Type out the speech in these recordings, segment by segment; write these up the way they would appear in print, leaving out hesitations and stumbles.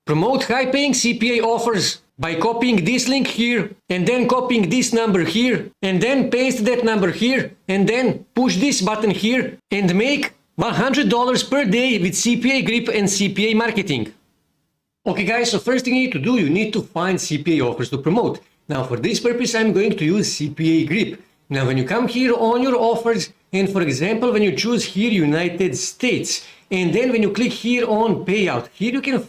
promote high-paying CPA offers by copying this link here, and then copying this number here, and then paste that number here, and then push this button here, and make $100 per day with CPAgrip and CPA marketing. Okay guys, so first thing you need to do, you need to find CPA offers to promote. Now for this purpose, I'm going to use CPAgrip. Now when you come here on your offers, and for example, when you choose here United States, and then when you click here on payout, here you can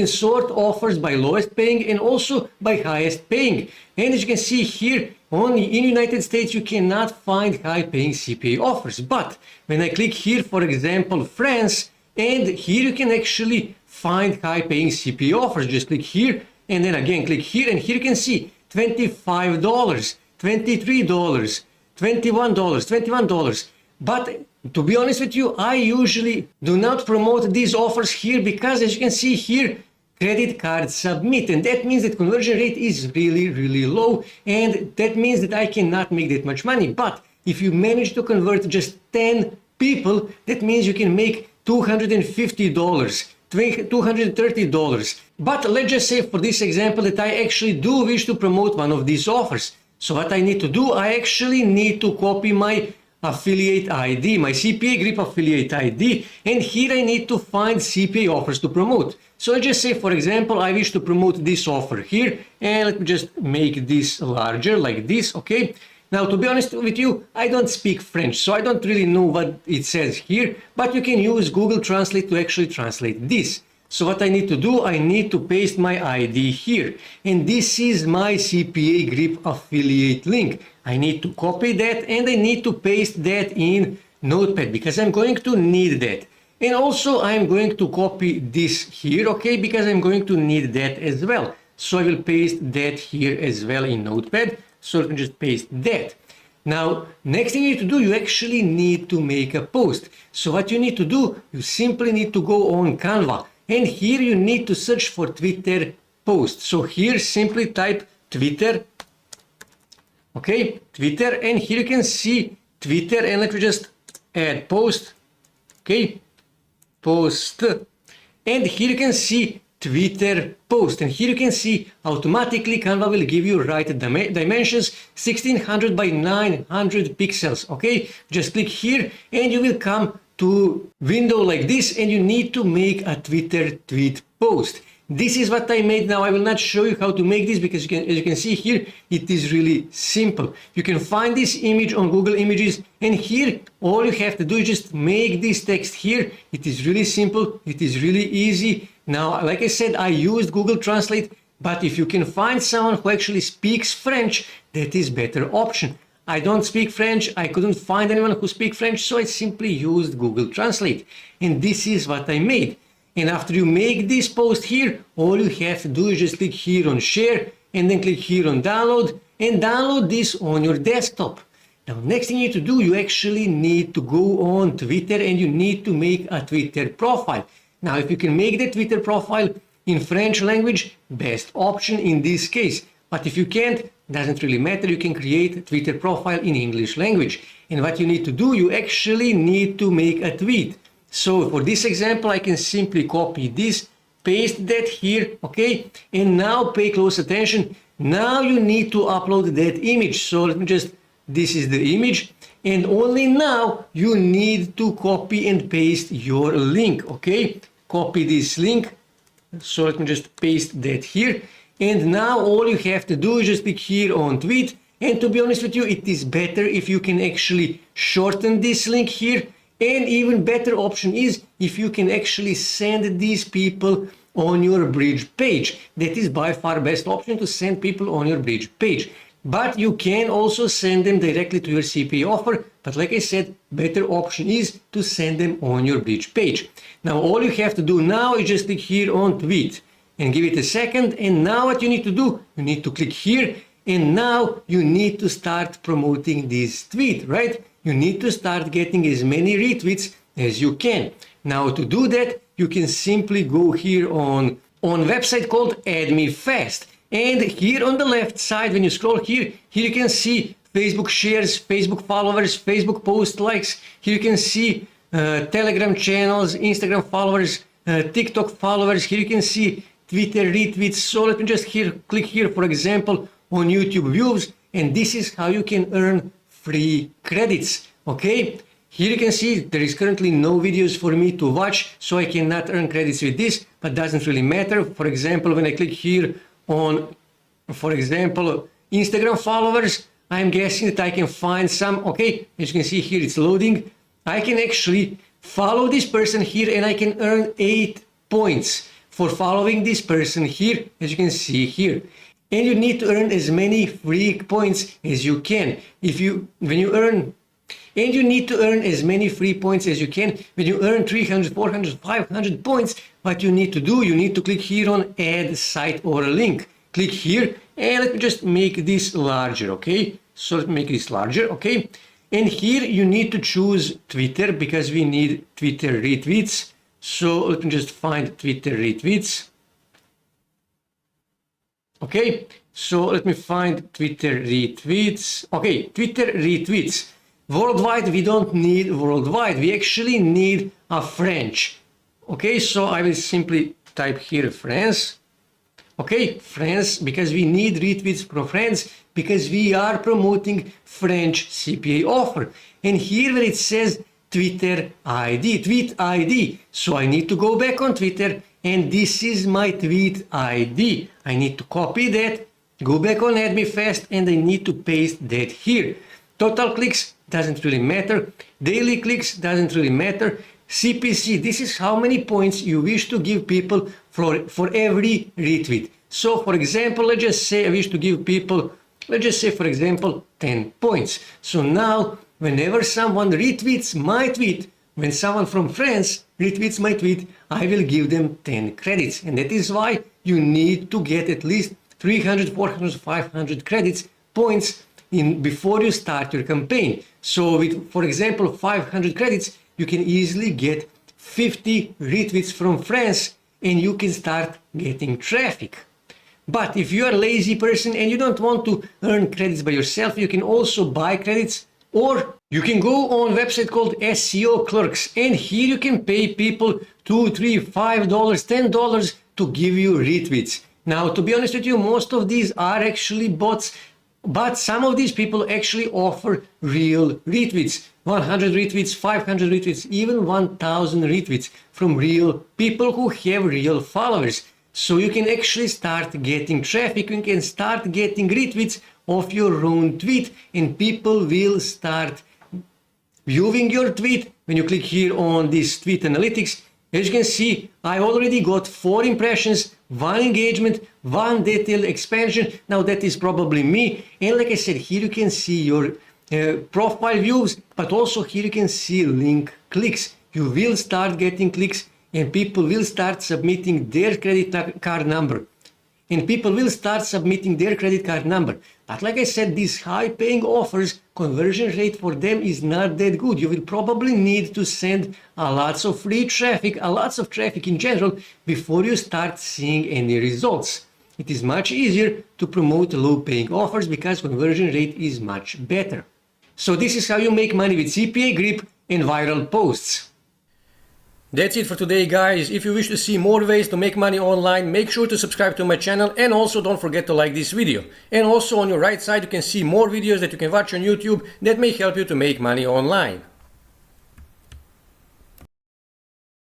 sort offers by lowest paying and also by highest paying. And as you can see here, only in United States you cannot find high paying CPA offers. But when I click here, for example, France, and here you can actually find high paying CPA offers. Just click here and then again click here, and here you can see $25, $23, $21, $21. But to be honest with you, I usually do not promote these offers here because, as you can see here, credit card submit, and that means that conversion rate is really low, and that means that I cannot make that much money. But if you manage to convert just 10 people, that means you can make $250, $230. But let's just say for this example that I actually do wish to promote one of these offers. So what I need to do, I actually need to copy my affiliate ID, my CPAgrip affiliate ID, and here I need to find CPA offers to promote. So let's just say, for example, I wish to promote this offer here, and let me just make this larger like this, okay? Now, to be honest with you, I don't speak French, so I don't really know what it says here, but you can use Google Translate to actually translate this. So what I need to do, I need to paste my ID here, and this is my CPAgrip affiliate link. I need to copy that and I need to paste that in Notepad because I'm going to need that. And also I'm going to copy this here, okay, because I'm going to need that as well. So I will paste that here as well in Notepad. So I can just paste that. Now, next thing you need to do, you actually need to make a post. So what you need to do, you simply need to go on Canva. And here you need to search for Twitter post. So here simply type Twitter. Okay, Twitter, and here you can see Twitter, and let me just add post. Okay, post, and here you can see Twitter post, and here you can see automatically Canva will give you right dimensions, 1600 by 900 pixels. Okay, just click here and you will come to window like this, and you need to make a Twitter tweet post. This is what I made. Now I will not show you how to make this because as you can see here, it is really simple. You can find this image on Google Images, and here all you have to do is just make this text here. It is really simple. It is really easy. Now, like I said, I used Google Translate, but if you can find someone who actually speaks French, that is better option. I don't speak French. I couldn't find anyone who speaks French, so I simply used Google Translate. And this is what I made. And after you make this post here, all you have to do is just click here on share and then click here on download and download this on your desktop. Now, next thing you need to do, you actually need to go on Twitter and you need to make a Twitter profile. Now, if you can make the Twitter profile in French language, best option in this case. But if you can't, doesn't really matter, you can create a Twitter profile in English language. And what you need to do, you actually need to make a tweet. So for this example, I can simply copy this, paste that here, okay? And now pay close attention. Now you need to upload that image. So let me just, this is the image. And only now you need to copy and paste your link, okay? Copy this link. So let me just paste that here. And now all you have to do is just click here on tweet. And to be honest with you, it is better if you can actually shorten this link here. And even better option is if you can actually send these people on your bridge page. That is by far best option, to send people on your bridge page. But you can also send them directly to your CPA offer. But like I said, better option is to send them on your bridge page. Now all you have to do now is just click here on tweet and give it a second. And now what you need to do, you need to click here. And now you need to start promoting this tweet, right? You need to start getting as many retweets as you can. Now to do that, you can simply go here on website called Add Me Fast. And here on the left side, when you scroll here you can see Facebook shares, Facebook followers, Facebook post likes. Here you can see Telegram channels, Instagram followers, TikTok followers. Here you can see Twitter retweets. So let me just click here, for example, on YouTube views, and this is how you can earn free credits. Okay, here you can see there is currently no videos for me to watch, so I cannot earn credits with this, but doesn't really matter. For example, when I click here on, for example, Instagram followers, I'm guessing that I can find some. Okay, as you can see here, it's loading. I can actually follow this person here and I can earn 8 points for following this person here, as you can see here. And you need to earn as many free points as you can. And you need to earn as many free points as you can. When you earn 300, 400, 500 points, what you need to do, you need to click here on add site or link. Click here and let me just make this larger, okay? So let me make this larger, okay? And here you need to choose Twitter because we need Twitter retweets. So let me just find Twitter retweets. Okay, so let me find Twitter retweets. Okay, Twitter retweets. Worldwide, we don't need worldwide. We actually need a French. Okay, so I will simply type here France. Okay, France, because we need retweets from France, because we are promoting French CPA offer. And here where it says Twitter ID, tweet ID. So I need to go back on Twitter, and this is my tweet ID. I need to copy that, go back on Add Me Fast, and I need to paste that here. Total clicks doesn't really matter. Daily clicks doesn't really matter. CPC, this is how many points you wish to give people for every retweet. So for example, let's just say I wish to give people, let's just say for example, 10 points. So now whenever someone retweets my tweet, when someone from France retweets my tweet, I will give them 10 credits. And that is why you need to get at least 300, 400, 500 credits, points before you start your campaign. So with, for example, 500 credits, you can easily get 50 retweets from France and you can start getting traffic. But if you are a lazy person and you don't want to earn credits by yourself, you can also buy credits, or you can go on a website called SEO Clerks, and here you can pay people $2, $3, $5, $10 to give you retweets. Now, to be honest with you, most of these are actually bots, but some of these people actually offer real retweets. 100 retweets, 500 retweets, even 1000 retweets from real people who have real followers. So you can actually start getting traffic, you can start getting retweets of your own tweet, and people will start viewing your tweet. When you click here on this tweet analytics, as you can see, I already got 4 impressions, 1 engagement, 1 detailed expansion. Now that is probably me. And like I said, here you can see your profile views, but also here you can see link clicks. You will start getting clicks and people will start submitting their credit card number. But like I said, these high paying offers, conversion rate for them is not that good. You will probably need to send lots of free traffic, lots of traffic in general, before you start seeing any results. It is much easier to promote low paying offers because conversion rate is much better. So this is how you make money with CPAgrip and viral posts. That's it for today, guys. If you wish to see more ways to make money online, make sure to subscribe to my channel, and also don't forget to like this video. And also on your right side you can see more videos that you can watch on YouTube that may help you to make money online.